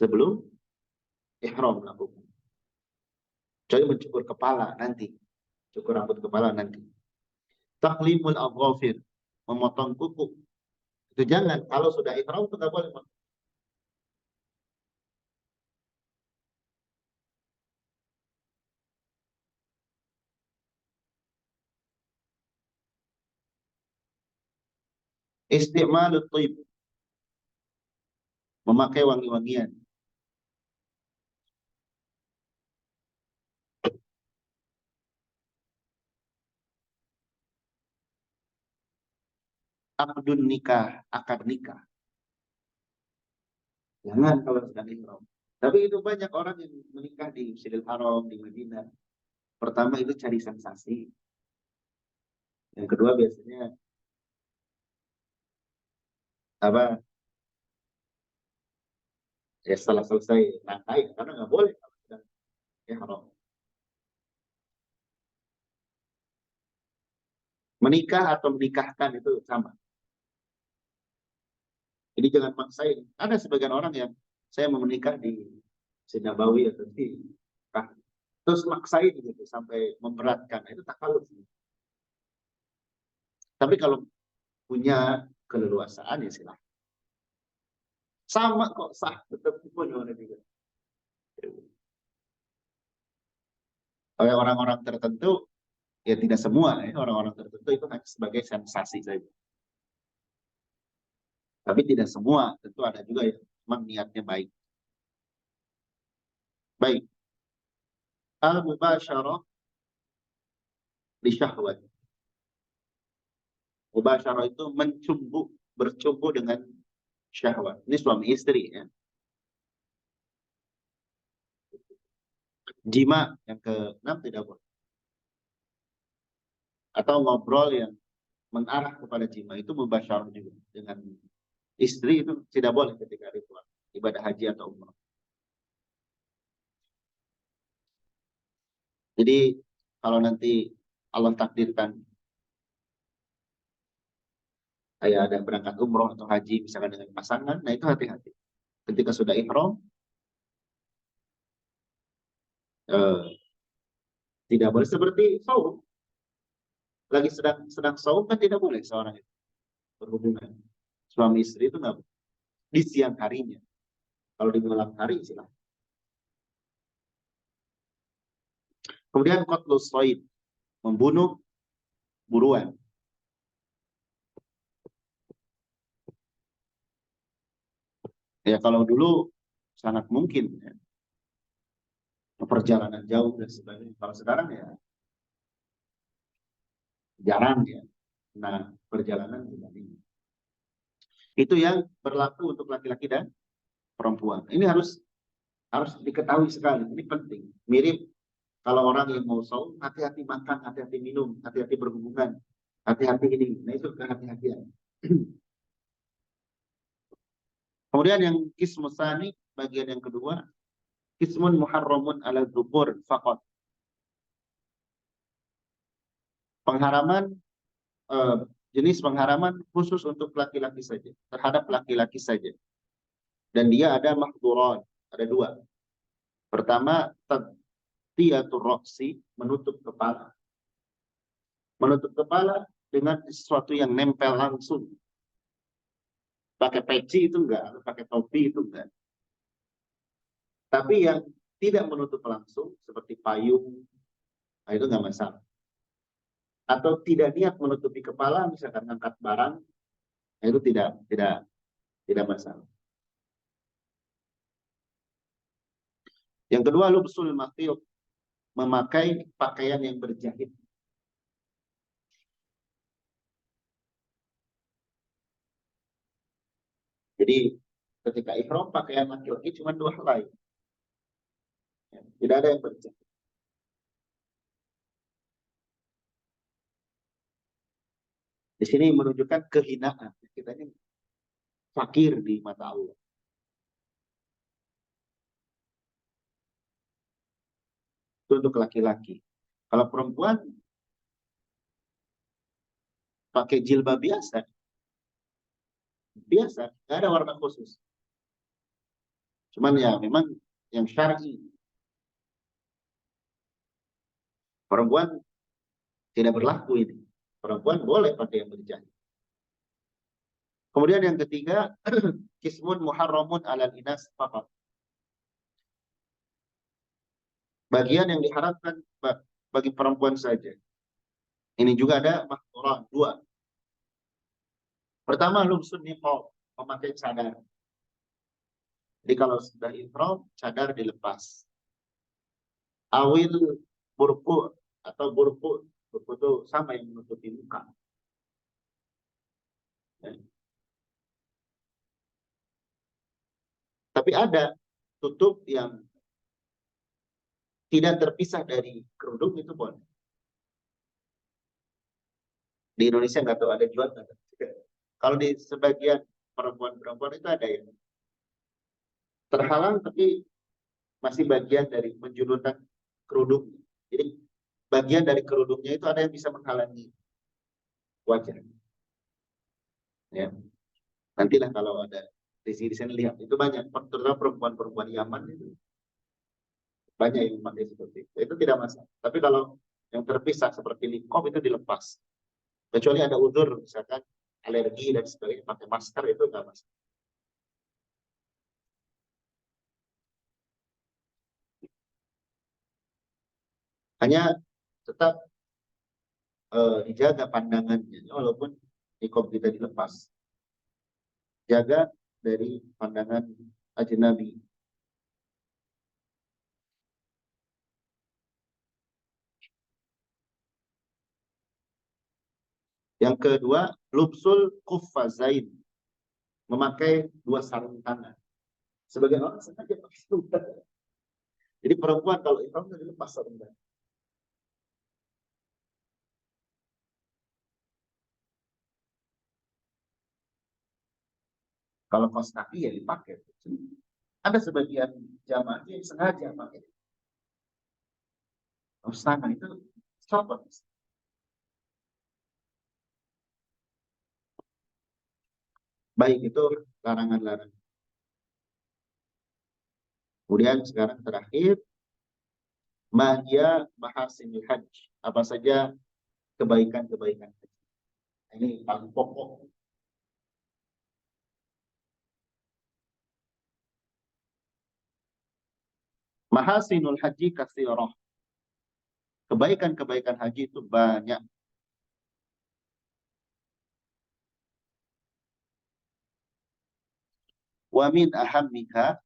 Sebelum ihram lakukan. Jadi mencukur kepala nanti, cukur rambut kepala nanti. Taqlimul adhafir, memotong kuku. Itu jangan, kalau sudah ihram itu nggak boleh. Isti'malut thayyib, memakai wangi-wangian. Akdun nikah, akad nikah. Jangan kalau sedang ihram. Tapi itu banyak orang yang menikah di Masjidil Haram, di Madinah. Pertama itu cari sensasi. Yang kedua biasanya apa? Ya setelah selesai rangkaian, karena nggak boleh kalau sedang ihram. Menikah atau menikahkan itu sama. Jadi jangan maksain. Ada sebagian orang yang saya mau menikah di Nabawi atau di terus maksain gitu sampai memberatkan. Itu takalluf. Tapi kalau punya keleluasaan ya silahkan. Sama kok sah, tetap punya orang juga. Oleh orang-orang tertentu, ya tidak semua ya, orang-orang tertentu itu hanya sebagai sensasi saja. Tapi tidak semua, tentu ada juga yang memang niatnya baik. Baik. Al-mubasyarah li syahwat. Mubasyarah itu mencumbu, bercumbu dengan syahwat. Ini suami istri ya. Jima yang ke-6 tidak boleh. Atau ngobrol yang mengarah kepada jima itu mubasyarah juga. Dengan istri itu tidak boleh ketika ritual ibadah haji atau umrah. Jadi kalau nanti Allah takdirkan kayak ada berangkat umroh atau haji misalkan dengan pasangan, nah itu hati-hati. Ketika sudah ihram, eh, tidak boleh seperti saum. lagi sedang saum kan tidak boleh seorang itu berhubungan. Suami istri itu nggak boleh. Di siang harinya. Kalau di malam hari silahkan. Kemudian qatlus shayd, membunuh buruan. Ya kalau dulu sangat mungkin ya, perjalanan jauh dan sebagainya. Kalau sekarang ya jarang ya. Nah, perjalanan ini. Itu yang berlaku untuk laki-laki dan perempuan. Ini harus diketahui sekali. Ini penting. Mirip kalau orang yang mau saum, hati-hati makan, hati-hati minum, hati-hati berhubungan, hati-hati ini. Nah itu kehati-hatian. Kemudian yang kismusani, bagian yang kedua, kismun muharramun ala dzukur faqat. Pengharaman, jenis pengharaman khusus untuk laki-laki saja, terhadap laki-laki saja. Dan dia ada mahduran, ada dua. Pertama, tadtiyatur ra'si, menutup kepala. Menutup kepala dengan sesuatu yang nempel langsung. Pakai peci itu enggak, pakai topi itu enggak. Tapi yang tidak menutup langsung, seperti payung, nah itu enggak masalah. Atau tidak niat menutupi kepala, misalkan angkat barang, nah itu tidak masalah. Yang kedua, lubsul makhiyub, memakai pakaian yang berjahit. Jadi ketika ihram pakaian laki-laki cuma dua helai. Ya, tidak ada yang berjahit. Di sini menunjukkan kehinaan. Kita ini fakir di mata Allah. Itu untuk laki-laki. Kalau perempuan pakai jilbab biasa, nggak ada warna khusus. Cuman ya memang yang syar'i. Perempuan tidak berlaku ini. Perempuan boleh pakai yang berjahit. Kemudian yang ketiga, kismun muharramun alal inas faqat. Bagian yang diharapkan bagi perempuan saja. Ini juga ada mahduran, dua. Pertama, lubsun niqab, memakai cadar. Jadi kalau sudah ihram, cadar dilepas. Awil burku atau burku itu sama yang menutupi muka. Ya. Tapi ada tutup yang tidak terpisah dari kerudung itu boleh. Di Indonesia nggak tahu ada jual nggak? Kalau di sebagian perempuan-perempuan itu ada yang terhalang tapi masih bagian dari menjulurkan kerudung. Jadi bagian dari kerudungnya itu ada yang bisa menghalangi wajah. Ya, nantilah kalau ada di sini lihat itu banyak, terutama perempuan-perempuan Yaman itu banyak yang memakai seperti itu tidak masalah. Tapi kalau yang terpisah seperti niqab itu dilepas. Kecuali ada uzur, misalkan alergi dan sebagainya, pakai masker itu nggak masalah. Hanya tetap dijaga pandangannya, walaupun niqab kita dilepas. Jaga dari pandangan ajnabi. Yang kedua, lubsul kuffazain, memakai dua sarung tangan. Sebagian orang sengaja pakai sarung tangan. Jadi perempuan kalau ihram dilepas sarung tangan. Kalau kaos kaki ya dipakai. Ada sebagian jamaah yang sengaja pakai kaos tangan itu copot. Baik itu larangan-larangan. Kemudian sekarang terakhir, mahya mahasinil hajj. Apa saja kebaikan-kebaikan. Ini paling pokok. Mahasinul haji katsirah. Kebaikan-kebaikan haji itu banyak. Wa min ahammiha,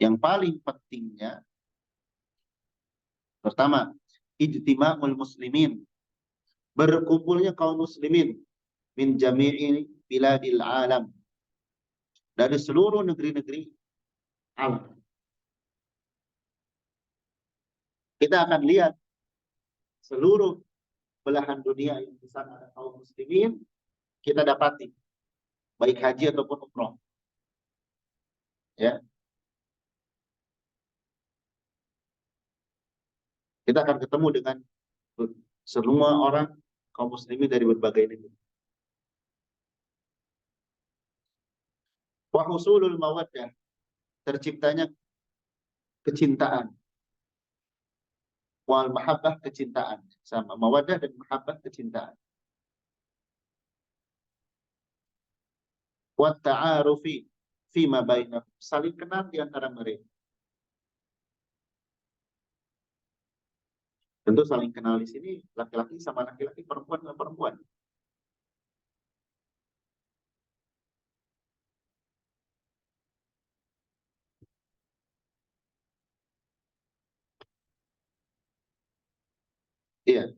yang paling pentingnya, pertama, ijtima'ul muslimin, berkumpulnya kaum muslimin min jami'i biladil alam, dari seluruh negeri-negeri alam. Kita akan lihat seluruh belahan dunia yang di sana ada kaum muslimin, kita dapati baik haji ataupun umroh. Ya. Kita akan ketemu dengan semua orang kaum muslimin dari berbagai negeri. Wa husulul mawaddah, terciptanya kecintaan. Wal mahabbah, kecintaan. Sama mawaddah dan mahabbah, kecintaan. Wa ta'arufi fima bainahum, saling kenal di antara mereka. Tentu saling kenal di sini laki-laki sama laki-laki, perempuan sama perempuan. Iya.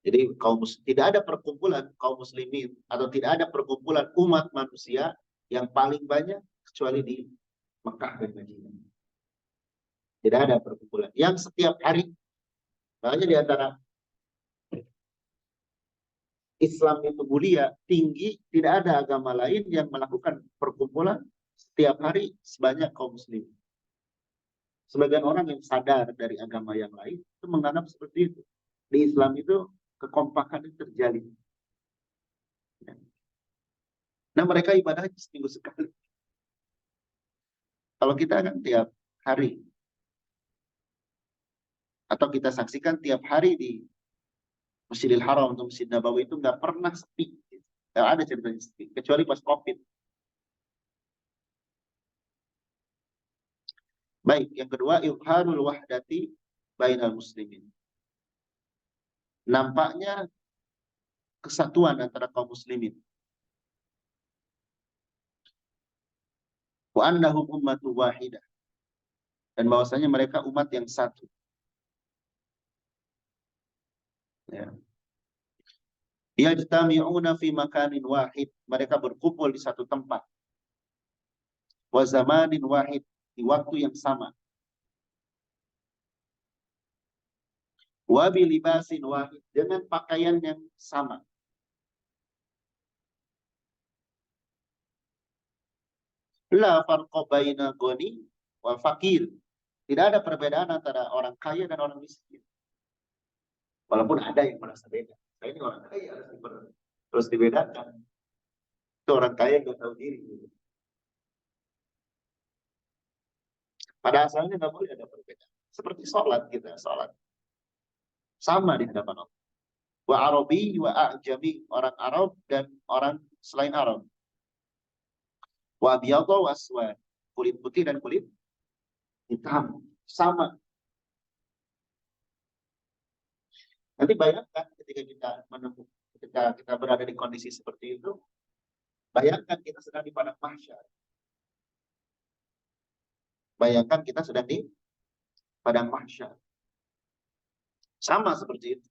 Jadi tidak ada perkumpulan kaum muslimin atau tidak ada perkumpulan umat manusia yang paling banyak kecuali di Mekah dan Madinah. Tidak ada perkumpulan yang setiap hari, makanya di antara Islam itu mulia, tinggi, tidak ada agama lain yang melakukan perkumpulan setiap hari sebanyak kaum muslim. Sebagian orang yang sadar dari agama yang lain itu menganggap seperti itu. Di Islam itu kekompakan itu terjalin. Nah, mereka ibadah seminggu sekali. Kalau kita kan tiap hari, atau kita saksikan tiap hari di Masjidil Haram atau Masjid Nabawi itu nggak pernah sepi. Nggak ada ceritanya sepi, kecuali pas COVID. Baik, yang kedua, izharul wahdati bainal muslimin. Nampaknya kesatuan antara kaum muslimin. Wa annahum ummatu wahidah. Dan bahwasanya mereka umat yang satu. Ya. Yajtami'una fi makanin wahid. Mereka berkumpul di satu tempat. Wa zamanin wahid. Di waktu yang sama. Wa bilibasin wahid. Dengan pakaian yang sama. La farqa baina ghani wal fakir. Tidak ada perbedaan antara orang kaya dan orang miskin. Walaupun ada yang merasa beda. Nah, ini orang kaya harus dibedakan. Itu orang kaya nggak tahu diri. Pada asalnya nggak boleh ada perbedaan. Seperti sholat kita, sholat sama di hadapan Allah. Wa Arabi wa A'jami, orang Arab dan orang selain Arab. Wa Abiyadha wa Aswad, kulit putih dan kulit hitam, sama. Nanti bayangkan ketika kita menemukan, ketika kita berada di kondisi seperti itu, bayangkan kita sedang di padang mahsyar. Bayangkan kita sedang di padang mahsyar. Sama seperti itu.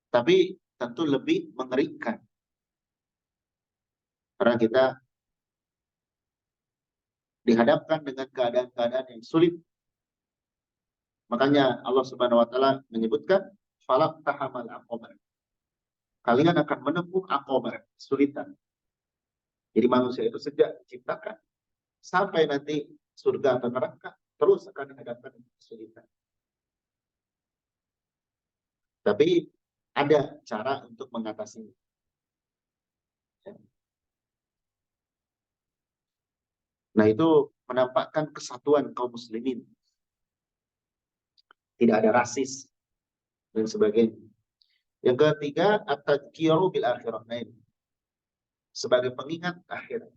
Tapi tentu lebih mengerikan. Karena kita dihadapkan dengan keadaan-keadaan yang sulit. Makanya Allah Subhanahu wa taala menyebutkan falaq tahamal aqabah. Kalian akan menempuh aqabah, kesulitan. Jadi manusia itu sejak diciptakan sampai nanti surga atau neraka terus akan dihadapkan dengan kesulitan. Tapi ada cara untuk mengatasinya. Nah, itu menampakkan kesatuan kaum muslimin. Tidak ada rasis dan sebagainya. Yang ketiga, at-tadhkiru bil akhirah. Nah, ini sebagai pengingat akhirat.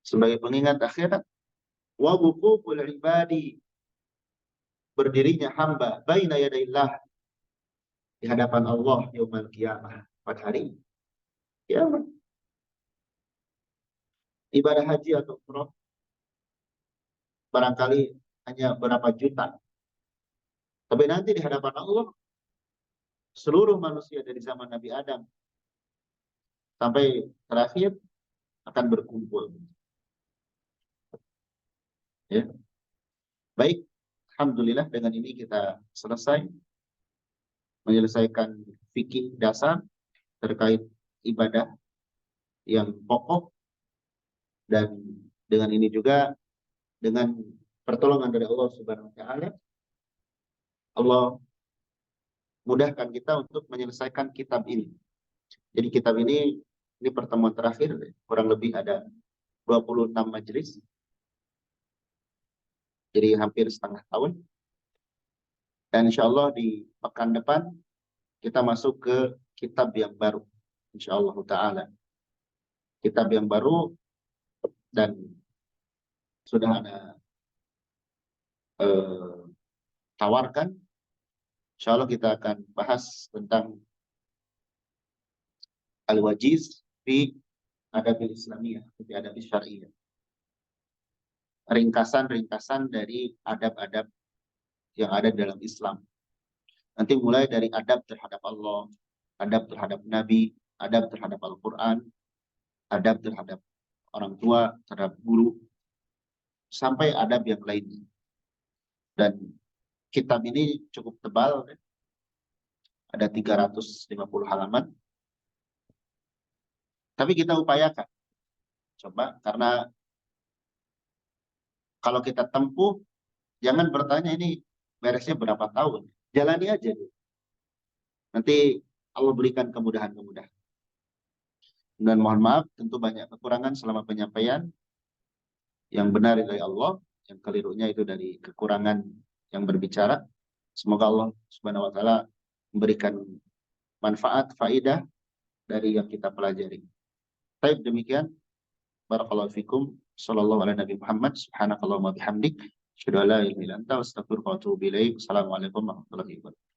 Sebagai pengingat akhirat, wa wuquful ibadi, berdirinya hamba baina yadaillah, di hadapan Allah yaumul qiyamah, pada hari kiamat. Ibadah haji atau umrah barangkali hanya berapa juta, tapi nanti di hadapan Allah seluruh manusia dari zaman Nabi Adam sampai terakhir akan berkumpul. Ya. Baik, alhamdulillah dengan ini kita selesai menyelesaikan fikih dasar terkait ibadah yang pokok, dan dengan ini juga dengan pertolongan dari Allah Subhanahu wa taala, Allah mudahkan kita untuk menyelesaikan kitab ini. Jadi kitab ini pertemuan terakhir, kurang lebih ada 26 majelis. Jadi hampir setengah tahun. Dan insya Allah di pekan depan kita masuk ke kitab yang baru. Insya Allah ta'ala. Kitab yang baru, dan sudah ada tawarkan. Insya Allah kita akan bahas tentang Al-Wajiz fi Adabil Islamiyah, fi Adabil Syariah. Ringkasan-ringkasan dari adab-adab yang ada dalam Islam. Nanti mulai dari adab terhadap Allah, adab terhadap Nabi, adab terhadap Al-Quran, adab terhadap orang tua, terhadap guru, sampai adab yang lainnya. Dan kitab ini cukup tebal, ada 350 halaman. Tapi kita upayakan, coba, karena kalau kita tempuh, jangan bertanya ini beresnya berapa tahun. Jalani aja. Nanti Allah berikan kemudahan-kemudahan. Dan mohon maaf, tentu banyak kekurangan selama penyampaian. Yang benar dari Allah, yang kelirunya itu dari kekurangan yang berbicara. Semoga Allah Subhanahu wa taala memberikan manfaat, faidah dari yang kita pelajari. Baik, demikian. Barakallahu fikum. Sallallahu ala Nabi Muhammad. Subhanakallahumma bihamdik. Asyhadu an la ilaha illa anta, astaghfiruka wa atubu ilaik. Assalamualaikum warahmatullahi wabarakatuh.